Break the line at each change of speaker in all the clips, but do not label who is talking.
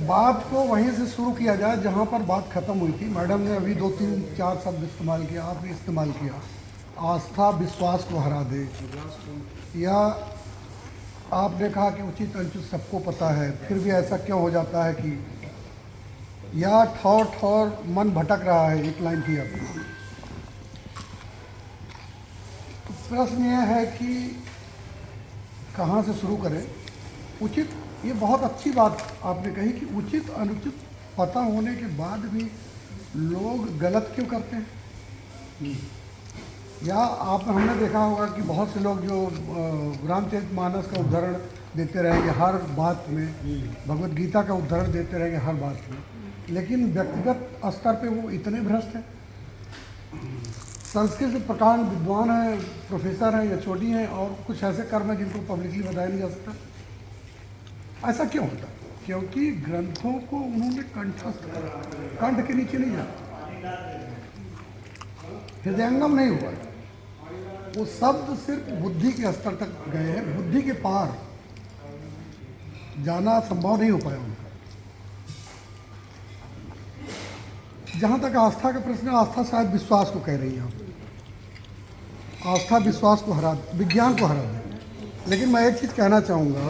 बात को वहीं से शुरू किया जाए जहाँ पर बात खत्म हुई थी। मैडम ने अभी 2 3 4 शब्द इस्तेमाल किया, आपने इस्तेमाल किया, आस्था विश्वास को हरा दे, या आपने कहा कि उचित अनुचित सबको पता है, फिर भी ऐसा क्यों हो जाता है कि, या ठौर ठौर मन भटक रहा है, एक लाइन थी आपकी। तो प्रश्न यह है कि कहाँ से शुरू करें। उचित, ये बहुत अच्छी बात आपने कही कि उचित अनुचित पता होने के बाद भी लोग गलत क्यों करते हैं। या हमने देखा होगा कि बहुत से लोग जो रामचरितमानस का उदाहरण देते रहेंगे हर बात में, भगवत गीता का उदाहरण देते रहेंगे हर बात में, लेकिन व्यक्तिगत स्तर पे वो इतने भ्रष्ट हैं। संस्कृत प्रकांड विद्वान हैं, प्रोफेसर हैं या छोटी हैं, और कुछ ऐसे कर्म हैं जिनको पब्लिकली बताया नहीं जा सकता। ऐसा क्यों होता है? क्योंकि ग्रंथों को उन्होंने कंठस्थ करा, कंठ के नीचे नहीं जाता, हृदयंगम नहीं हुआ। वो शब्द सिर्फ बुद्धि के स्तर तक गए हैं, बुद्धि के पार जाना संभव नहीं हो पाया उनका। जहाँ तक आस्था का प्रश्न है, आस्था शायद विश्वास को कह रही है आप। आस्था विश्वास को हरा, विज्ञान को हरा दे। लेकिन मैं एक चीज़ कहना चाहूँगा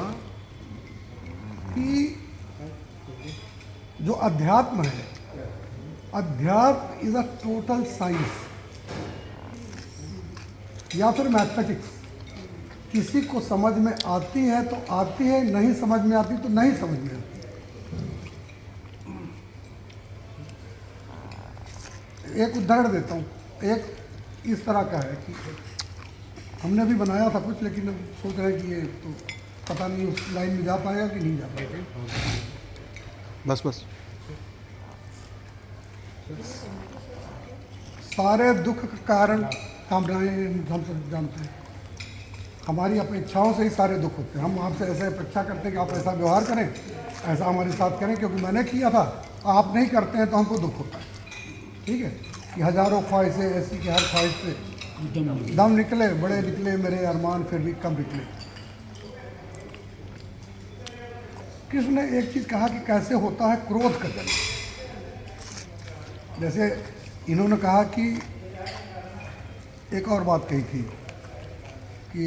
कि जो अध्यात्म है, अध्यात्म इज अ टोटल साइंस या फिर मैथमेटिक्स। किसी को समझ में आती है तो आती है, नहीं समझ में आती तो नहीं समझ में आती। एक उदाहरण देता हूँ, एक इस तरह का है कि हमने भी बनाया था कुछ, लेकिन अब सोच रहे हैं कि ये तो पता नहीं उस लाइन में जा पाएगा कि नहीं जा पाएगा।
बस
सारे दुख का कारण कामनाएं, हम सब जानते हैं। हमारी अपेक्षाओं से ही सारे दुख होते हैं। हम आपसे ऐसे अपेक्षा करते हैं कि आप ऐसा व्यवहार करें, ऐसा हमारे साथ करें, क्योंकि मैंने किया था, आप नहीं करते हैं तो हमको दुख होता है। ठीक है, कि हजारों ख्वाहिशें ऐसी कि हर ख्वाहिश पे दम निकले, बड़े निकले मेरे अरमान फिर भी कम निकले। कृष्ण ने एक चीज़ कहा कि कैसे होता है क्रोध का जन्म। जैसे इन्होंने कहा कि एक और बात कही थी कि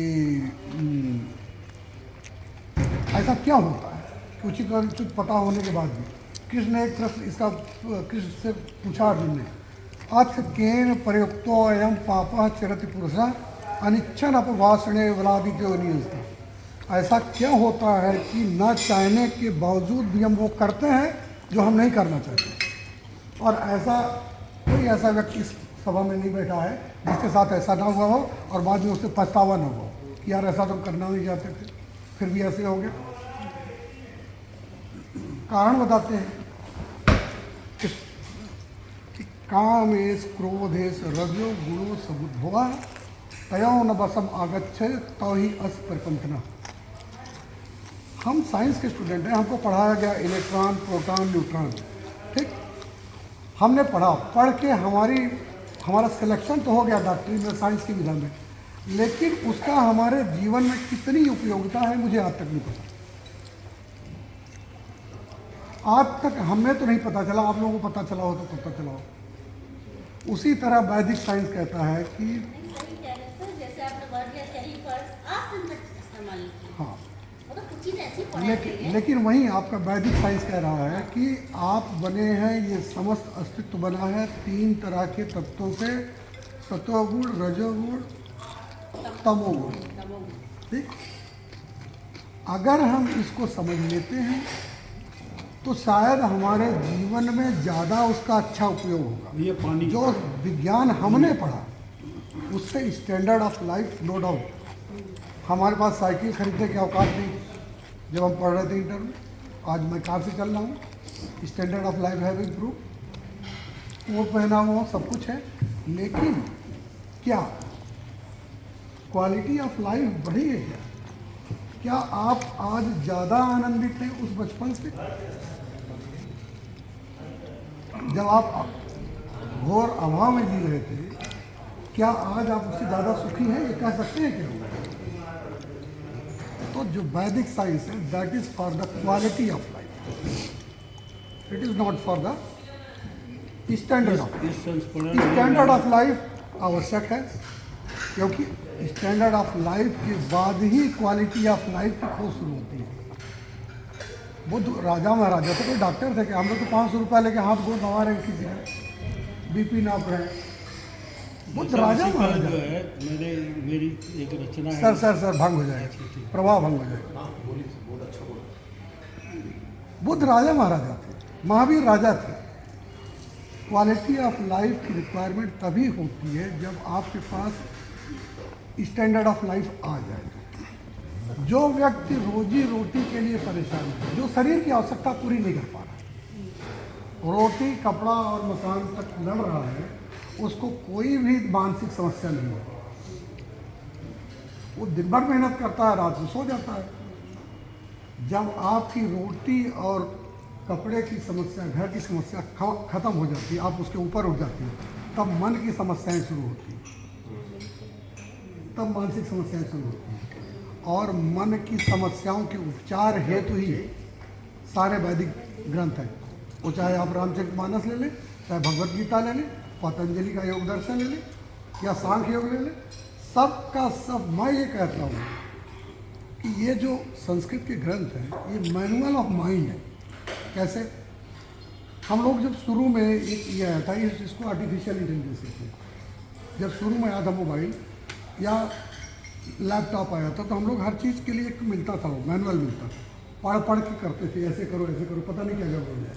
ऐसा क्या होता है कि उचित और अनुचित पता होने के बाद भी। कृष्ण ने एक प्रश्न इसका कृष्ण से पूछा अर्जुन ने, अथ केन प्रयुक्तो अयम पापः चरति पुरुषः अनिच्छन अपवासणे वलादित्यो नियंत्रण। ऐसा क्या होता है कि न चाहने के बावजूद भी हम वो करते हैं जो हम नहीं करना चाहते। और ऐसा कोई ऐसा व्यक्ति इस सभा में नहीं बैठा है जिसके साथ ऐसा ना हुआ हो और बाद में उससे पछतावा ना हो कि यार ऐसा तो करना नहीं चाहते थे, फिर भी ऐसे हो गया। कारण बताते हैं कि कामेश क्रोधेश रजो गुणो सबुद्भवा तयो न बसम आगच्छे तो ही अस प्रपंचना। हम साइंस के स्टूडेंट हैं, हमको पढ़ाया गया इलेक्ट्रॉन, प्रोटॉन, न्यूट्रॉन। ठीक, हमने पढ़ के हमारा सिलेक्शन तो हो गया डॉक्टरी में, साइंस की विधा में, लेकिन उसका हमारे जीवन में कितनी उपयोगिता है मुझे आज तक नहीं पता। आज तक हमें तो नहीं पता चला, आप लोगों को पता चला हो तो पता चला हो। उसी तरह वैदिक साइंस कहता है कि
जैसे आपने वर्ड
हाँ,
लिया,
लेकिन वहीं आपका वैदिक साइंस कह रहा है कि आप बने हैं, ये समस्त अस्तित्व बना है 3 तरह के तत्वों से, सतोगुण, रजोगुण, तमोगुण। ठीक, अगर हम इसको समझ लेते हैं तो शायद हमारे जीवन में ज़्यादा उसका अच्छा उपयोग होगा।
ये पानी
जो विज्ञान हमने पढ़ा उससे standard of life, no doubt. हमारे पास साइकिल खरीदने की औकात नहीं जब हम पढ़ रहे थे इंटर में, आज मैं कार से चल रहा हूँ। स्टैंडर्ड ऑफ लाइफ है इम्प्रूव, कोट पहना हुआ सब कुछ है, लेकिन क्या क्वालिटी ऑफ लाइफ बढ़ी है? क्या आप आज ज़्यादा आनंदित हैं उस बचपन से जब आप घोर अभाव में जी रहे थे? क्या आज आप उससे ज़्यादा सुखी हैं, ये कह सकते हैं क्या? तो जो वैदिक साइंस है that is for the quality of life. It is not for the standard of
इस संस्मरण
स्टैंडर्ड ऑफ लाइफ आवश्यक है, क्योंकि स्टैंडर्ड ऑफ लाइफ के बाद ही क्वालिटी ऑफ लाइफ की खोज शुरू होती है। बुद्ध राजा महाराजा तो कोई डॉक्टर थे कि हम लोग तो 500 रुपये लेके हाथ गोड़ दबा रहे हैं किसी का, बीपी नाप रहे हैं। बुद्ध राजा
जो
महाराजा।
है मेरी एक रचना है।
सर भंग हो जाएगा, प्रभाव भंग हो जाएगा। बुद्ध राजा महाराजा थे, महावीर राजा थे। क्वालिटी ऑफ लाइफ की रिक्वायरमेंट तभी होती है जब आपके पास स्टैंडर्ड ऑफ लाइफ आ जाए। जो व्यक्ति रोजी रोटी के लिए परेशान है, जो शरीर की आवश्यकता पूरी नहीं कर पा रहा, रोटी कपड़ा और मकान तक लड़ रहा है, उसको कोई भी मानसिक समस्या नहीं है। वो दिन भर मेहनत करता है, रात में सो जाता है। जब आपकी रोटी और कपड़े की समस्या, घर की समस्या खत्म हो जाती है, आप उसके ऊपर उठ जाती है, तब मन की समस्याएं शुरू होती हैं, तब मानसिक समस्याएं शुरू होती हैं। और मन की समस्याओं के उपचार हेतु ही सारे वैदिक ग्रंथ हैं। वो चाहे आप रामचरितमानस ले लें, चाहे भगवत गीता ले लें, पतंजलि का योग दर्शन ले लें, या सांख्य योग ले लें, सबका सब मैं ये कहता हूँ कि ये जो संस्कृत के ग्रंथ हैं, ये मैनुअल ऑफ माइंड है। कैसे? हम लोग जब शुरू में एक ये आया था, इसको आर्टिफिशियल इंटेलिजेंस कहते हैं। जब शुरू में आया था मोबाइल या लैपटॉप आया था, तो हम लोग हर चीज़ के लिए एक मिलता था, वो मैनुअल मिलता था, पढ़ के करते थे, ऐसे करो पता नहीं क्या बोल जाए।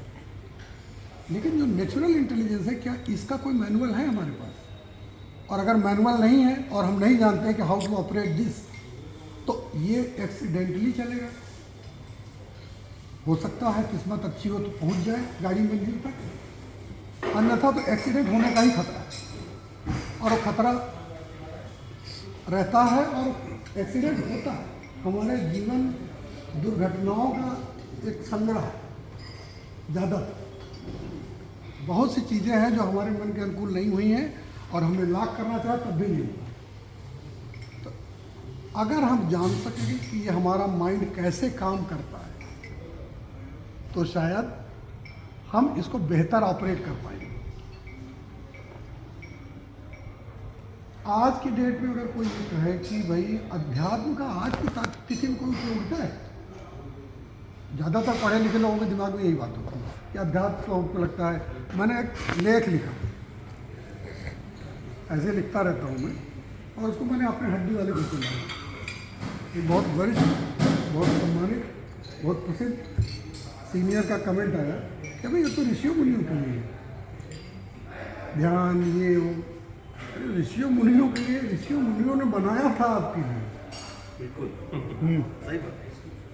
लेकिन जो नेचुरल इंटेलिजेंस है, क्या इसका कोई मैनुअल है हमारे पास? और अगर मैनुअल नहीं है और हम नहीं जानते हैं कि हाउ टू ऑपरेट दिस, तो ये एक्सीडेंटली चलेगा। हो सकता है किस्मत अच्छी हो तो पहुंच जाए गाड़ी मंजिल तक, अन्यथा तो एक्सीडेंट होने का ही खतरा है। और वो खतरा रहता है और एक्सीडेंट होता है। हमारे जीवन दुर्घटनाओं का एक संग्रह है। ज़्यादा बहुत सी चीज़ें हैं जो हमारे मन के अनुकूल नहीं हुई हैं और हमने लाख करना चाहा तब भी नहीं हुआ। तो अगर हम जान सकेंगे कि ये हमारा माइंड कैसे काम करता है, तो शायद हम इसको बेहतर ऑपरेट कर पाएंगे। आज की डेट में अगर कोई ये कहे कि भाई अध्यात्म का आज की तिथि में कोई उपयोग है, ज़्यादातर पढ़े लिखे लोगों के दिमाग में यही बात होती है कि अध्यात्म को उनको लगता है। मैंने एक लेख लिखा, ऐसे लिखता रहता हूँ मैं, और उसको मैंने अपने हड्डी वाले बुक में डाला। एक बहुत वरिष्ठ, बहुत सम्मानित, बहुत प्रसिद्ध सीनियर का कमेंट आया कि भाई ये तो ऋषियों मुनियों के लिए ध्यान, ये वो। अरे ऋषियों मुनियों के लिए ऋषियों मुनियों ने बनाया था आपके लिए,
बिल्कुल सही बात।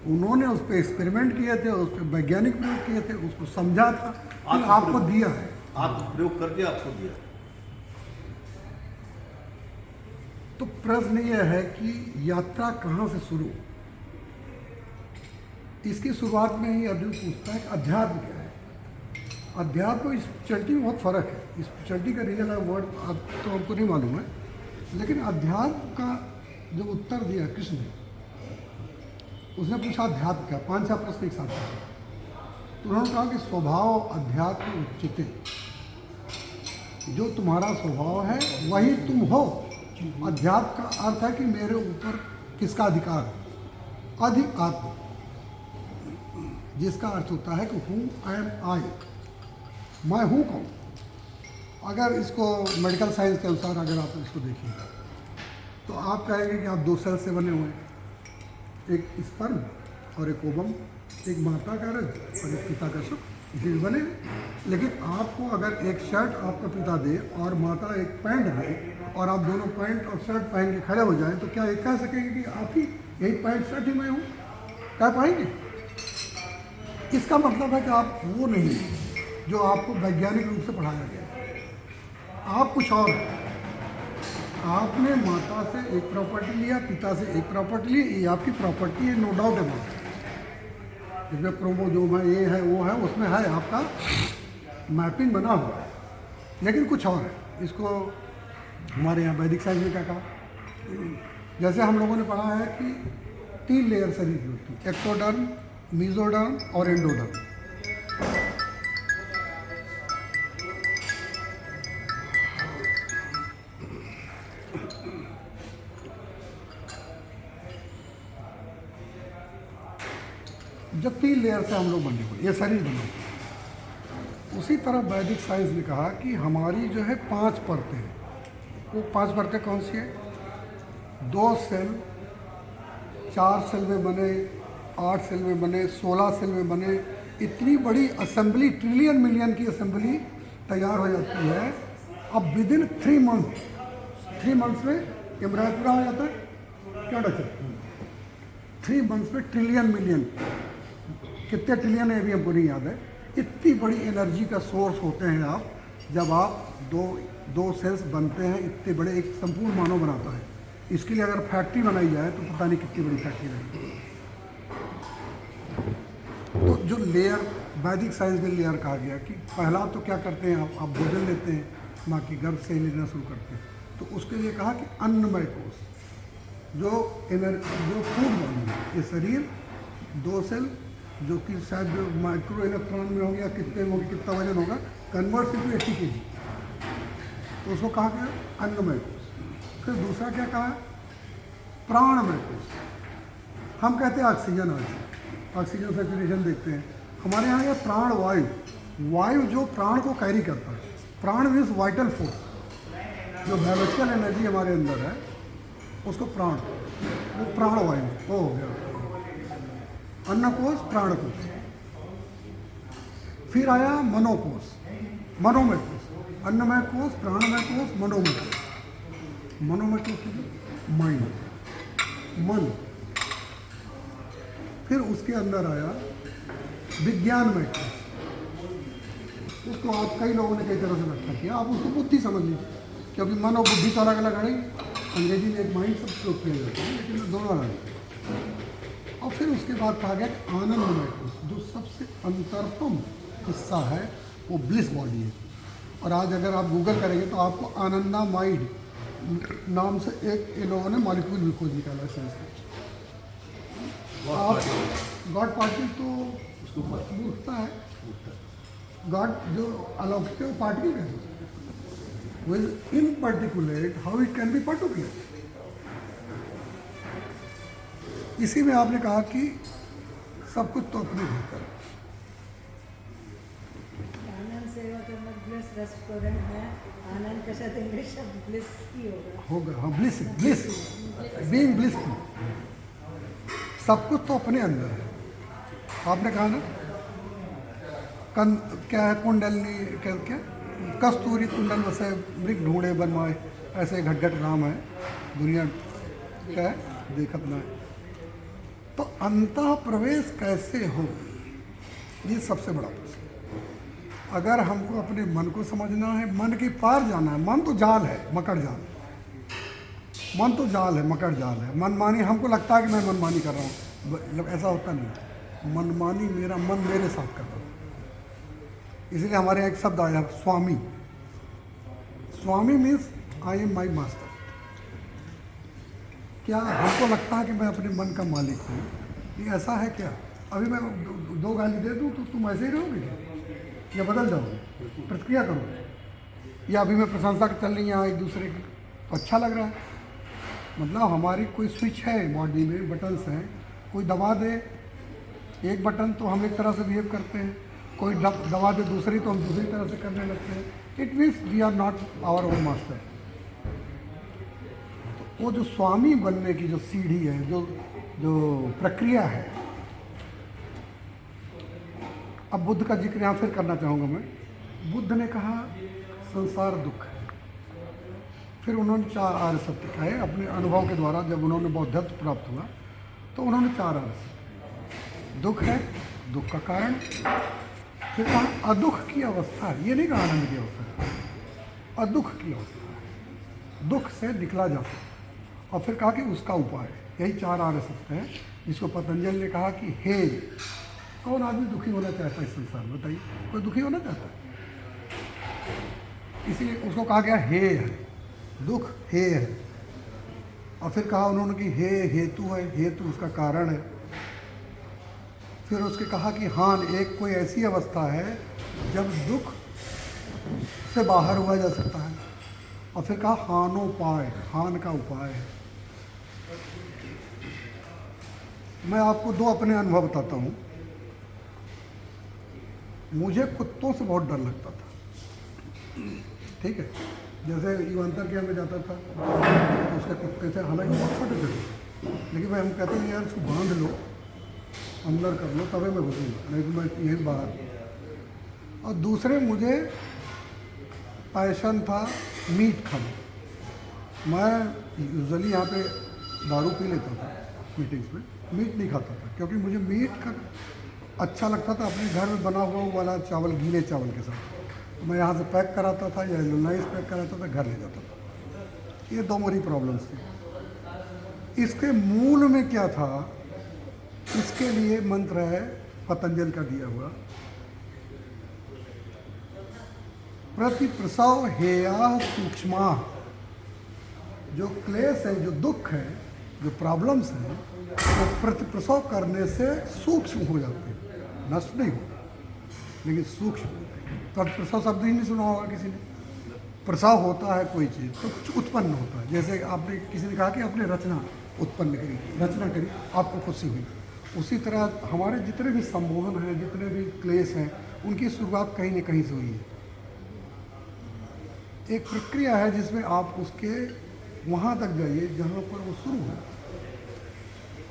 उन्होंने उस पर एक्सपेरिमेंट किए थे, उस पर वैज्ञानिक प्रयोग किए थे, उसको समझा था, फिर आपको दिया है।
आप प्रयोग करके आपको दिया।
तो प्रश्न ये है कि यात्रा कहाँ से शुरू? इसकी शुरुआत में ही अर्जुन पूछता है कि अध्यात्म क्या है। अध्यात्म और स्पिरिचुअलिटी में बहुत फ़र्क है। स्पिरिचुअलिटी का रियल वर्ड अब तो हमको नहीं मालूम है, लेकिन अध्यात्म का जो उत्तर दिया कृष्ण ने, उसने पूछा अध्यात्म क्या? 5-6 प्रश्न एक साथ पूछे। तो उन्होंने कहा कि स्वभाव अध्यात्म उच्चते, जो तुम्हारा स्वभाव है वही तुम हो। अध्यात्म का अर्थ है कि मेरे ऊपर किसका अधिकार है? अधिक आत्म, जिसका अर्थ होता है कि हूँ आई एम आई, मैं हूँ कौन। अगर इसको मेडिकल साइंस के अनुसार अगर आप इसको देखिएगा तो आप कहेंगे कि आप 2 सेल से बने हुए हैं, एक स्पर्म और एक ओवम, एक माता का रज और एक पिता का शुक्र, इसी से बने। लेकिन आपको अगर एक शर्ट आपका पिता दे और माता एक पैंट दे, और आप दोनों पैंट और शर्ट पहन के खड़े हो जाएं, तो क्या एक कह सकेंगे कि आप ही यही पैंट शर्ट ही मैं हूँ? कह पाएंगे? इसका मतलब है कि आप वो नहीं जो आपको वैज्ञानिक रूप से पढ़ाया गया। आप कुछ और हैं। आपने माता से एक प्रॉपर्टी लिया, पिता से एक प्रॉपर्टी ली, ये आपकी प्रॉपर्टी है, नो डाउट अबाउट इट। जिसमें क्रोमोसोम है, ये है, वो है, उसमें है, आपका मैपिंग बना हुआ है। लेकिन कुछ और है। इसको हमारे यहाँ वैदिक साइंस में क्या कहा, जैसे हम लोगों ने पढ़ा है कि 3 लेयर शरीर की होती है, एक्टोडर्म, मीजोडर्म और एंडोडर्म। 3 लेयर से हम लोग बने हुए, ये शरीर बना हुआ। उसी तरह वैदिक साइंस ने कहा कि हमारी जो है 5 परतें हैं। वो 5 परतें कौन सी है? 2 सेल, 4 सेल में बने, 8 सेल में बने, 16 सेल में बने, इतनी बड़ी असेंबली, ट्रिलियन मिलियन की असेंबली तैयार हो जाती है। अब विद इन 3 मंथ्स में एम्ब्रॉय पूरा हो जाता है। क्या डॉक्टर? 3 मंथ्स में ट्रिलियन मिलियन, कितने ट्रिलियन है अभी हमको नहीं याद है। इतनी बड़ी एनर्जी का सोर्स होते हैं आप, जब आप दो सेल्स बनते हैं, इतने बड़े एक संपूर्ण मानव बनाता है। इसके लिए अगर फैक्ट्री बनाई जाए तो पता नहीं कितनी बड़ी फैक्ट्री रहेगी। तो जो लेयर, वैदिक साइंस में लेयर कहा गया कि पहला तो क्या करते हैं आप भोजन लेते हैं, माँ की गर्भ से लेना शुरू करते हैं। तो उसके लिए कहा कि अन्नमय कोश, जो फूड बॉडी है, ये शरीर 2 सेल जो कि शायद माइक्रो इलेक्ट्रॉन में हो गया, कितने में होगी, कितना वजन होगा, कन्वर्ट टू 80 kg, तो उसको कहा गया अन्नमय कोश। फिर दूसरा क्या कहा? प्राणमय कोश। हम कहते हैं ऑक्सीजन, ऑक्सीजन सेचुरेशन देखते हैं हमारे यहाँ। यह प्राण वायु जो प्राण को कैरी करता है। प्राण मीन्स वाइटल फोर्स, जो बायोलॉजिकल एनर्जी हमारे अंदर है उसको प्राण, वो प्राण वायु वो हो गया। अन्नकोश, प्राणकोश। फिर आया मनोकोश, मनोमय कोश, अन्नमय कोश, प्राणमय कोश, मनोमय कोश। मनोमय कोश माइंड, मन। फिर उसके अंदर आया विज्ञानमय कोश। उसको आज कई लोगों ने कई तरह से व्याख्या किया, आप उसको बुद्धि समझ लीजिए, क्योंकि मन और बुद्धि तो अलग अलग है। अंग्रेजी में एक माइंड सब प्रयोग किया जाता है, लेकिन दोनों अलग है। और फिर उसके बाद कहा गया कि आनंदमय कोश, जो सबसे अंतरतम हिस्सा है, वो ब्लिस बॉडी है। और आज अगर आप गूगल करेंगे तो आपको आनंदा माइंड नाम से एक इन लोगों ने मॉलिक्यूल भी खोज निकाला है साइंस में। गॉड पार्टिकल तो उसको मूर्खता है। गॉड जो अलौकिक है वो पार्टिकल कैसे, with in particulate, how it can be particulate. इसी में आपने कहा कि सब कुछ तो अपने भीतर है।
आनंद सेवा करना ब्लिस रेस्टोरेंट में आनंद का शायद इंग्लिश शब्द ब्लिस ही होगा।
हाँ, ब्लिस बीइंग ब्लिसफुल। सब कुछ तो अपने अंदर है। आपने कहा ना क्या है, कुंडलनी क्या कस्तूरी कुंडल वैसे मृग ढूंढे बनवाए, ऐसे घट राम है, दुनिया क्या है देखत ना है। तो अंतः प्रवेश कैसे हो, ये सबसे बड़ा प्रश्न। अगर हमको अपने मन को समझना है, मन के पार जाना है। मन तो जाल है, मकड़ जाल। मन तो जाल है, मकड़ जाल है। मनमानी, हमको लगता है कि मैं मनमानी कर रहा हूँ, मतलब ऐसा होता नहीं। मनमानी मेरा मन मेरे साथ कर रहा है। इसलिए हमारे यहाँ एक शब्द आया स्वामी। Swami means I am my master. क्या हमको लगता है कि मैं अपने मन का मालिक हूँ? ये ऐसा है क्या? अभी मैं 2 गाली दे दूँ तो तुम ऐसे ही रहोगे क्या, या बदल जाओगे, प्रतिक्रिया करोगे? या अभी मैं प्रशंसा चल रही है एक दूसरे की तो अच्छा लग रहा है, मतलब हमारी कोई स्विच है बॉडी में, बटन्स हैं, कोई दबा दे एक बटन तो हम एक तरह से बिहेव करते हैं, कोई दबा दे दूसरी तो हम दूसरी तरह से करने लगते हैं। It means we are not our own master. तो वो जो स्वामी बनने की जो सीढ़ी है, जो प्रक्रिया है। अब बुद्ध का जिक्र यहाँ फिर करना चाहूँगा मैं। बुद्ध ने कहा संसार दुख है। फिर उन्होंने 4 आर्य सत्य कहे अपने अनुभव के द्वारा। जब उन्होंने बौद्धत्व प्राप्त हुआ तो उन्होंने 4 आर्य सत्य, दुख है, दुख का कारण। फिर कहा अदुख की अवस्था है, ये नहीं कहा आनंद की अवस्था है, अदुख की अवस्था है, दुख से निकला जा सकता। और फिर कहा कि उसका उपाय, यही 4 आर्य सत्य है जिसको पतंजलि ने कहा कि हे, कौन आदमी दुखी होना चाहता है इस संसार में? बताइए, कोई दुखी होना चाहता है? इसीलिए उसको कहा गया हे है, दुख हे है। और फिर कहा उन्होंने कि हे हेतु है, हेतु उसका कारण है। फिर उसके कहा कि हान, एक कोई ऐसी अवस्था है जब दुख से बाहर हुआ जा सकता है। और फिर कहा हानोपाय, हान का उपाय है। मैं आपको 2 अपने अनुभव बताता हूँ। मुझे कुत्तों से बहुत डर लगता था, ठीक है। जैसे युवांतर के में जाता था तो उसके कुत्ते थे, हालांकि बहुत छोटे थे, लेकिन भाई हम कहते हैं यार उसको बांध लो, अंदर कर लो, तभी मैं घुसूँगा, नहीं तो मैं यहीं बाहर। और दूसरे मुझे पैशन था मीट खाना। मैं यूजुअली यहाँ पे दारू पी लेता था मीटिंग्स में, मीट नहीं खाता था क्योंकि मुझे मीट का अच्छा लगता था अपने घर में बना हुआ वाला चावल, गीले चावल के साथ। तो मैं यहाँ से पैक कराता था या लुनाइस पैक कराता था, घर ले जाता था। ये दो मेरी प्रॉब्लम्स थी। इसके मूल में क्या था, इसके लिए मंत्र है पतंजलि का दिया हुआ, प्रतिप्रसव हेया सूक्ष्मा। जो क्लेश है, जो दुख है, जो प्रॉब्लम्स हैं, वो प्रतिप्रसव करने से सूक्ष्म हो जाते हैं, नष्ट नहीं होते, लेकिन सूक्ष्म होते हैं। प्रतिप्रसव शब्द ही नहीं सुना होगा किसी ने। प्रसव होता है कोई चीज़ तो कुछ उत्पन्न होता है। जैसे आपने किसी ने कहा कि आपने रचना उत्पन्न करी, रचना करी, आपको खुशी हुई। उसी तरह हमारे जितने भी संमोहन हैं, जितने भी क्लेश हैं, उनकी शुरुआत कहीं न कहीं से हुई है। एक प्रक्रिया है जिसमें आप उसके वहाँ तक जाइए जहाँ पर वो शुरू है,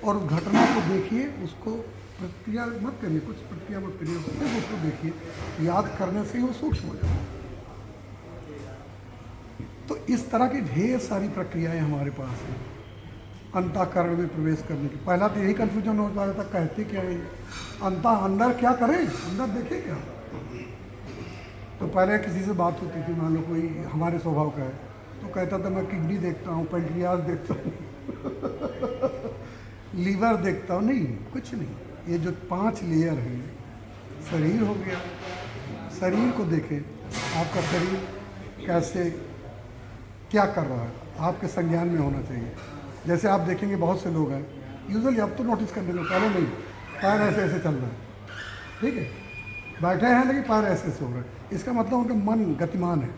और घटना को देखिए, उसको प्रक्रिया मत करिए, कुछ प्रक्रिया मत करिए, सिर्फ उसको देखिए, याद करने से ही वो सूक्ष्म हो जाता है। तो इस तरह की ढेर सारी प्रक्रियाएं हमारे पास हैं अंतःकरण में प्रवेश करने की। पहला तो यही कन्फ्यूजन हो जाता था, कहते क्या है अंदर क्या करें, अंदर देखें क्या। तो पहले किसी से बात होती थी, मान लो कोई हमारे स्वभाव का है, तो कहता था मैं किडनी देखता हूँ, पेंक्रियाज देखता हूँ लीवर देखता हूँ। नहीं, कुछ नहीं। ये जो 5 लेयर हैं, शरीर हो गया, शरीर को देखें, आपका शरीर कैसे क्या कर रहा है, आपके संज्ञान में होना चाहिए। जैसे आप देखेंगे बहुत से लोग हैं, यूजुअली अब तो नोटिस करने लो, पहले नहीं, पैर ऐसे ऐसे चल रहा है, ठीक है, बैठे हैं लेकिन पैर ऐसे ऐसे हो रहा है, इसका मतलब उनका मन गतिमान है।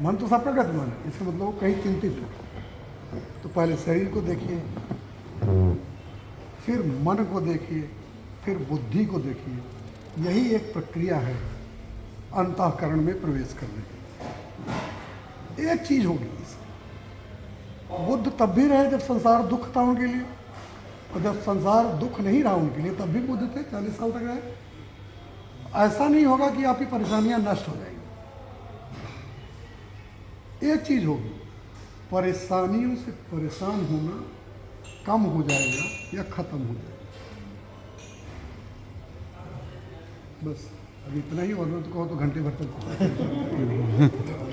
मन तो सबका गतिमान है, इसका मतलब वो कहीं चिंतित है। तो पहले शरीर को देखिए, फिर मन को देखिए, फिर बुद्धि को देखिए। यही एक प्रक्रिया है अंतःकरण में प्रवेश करने की। एक चीज होगी, बुद्ध तब भी रहे जब संसार दुख था उनके लिए, और जब संसार दुख नहीं रहा उनके लिए तब भी बुद्ध थे, 40 साल तक रहे। ऐसा नहीं होगा कि आपकी परेशानियां नष्ट हो जाएंगी। एक चीज होगी, परेशानियों से परेशान होना कम हो जाएगा या खत्म हो जाएगा। बस अब इतना ही, और तो कहो तो घंटे भर तक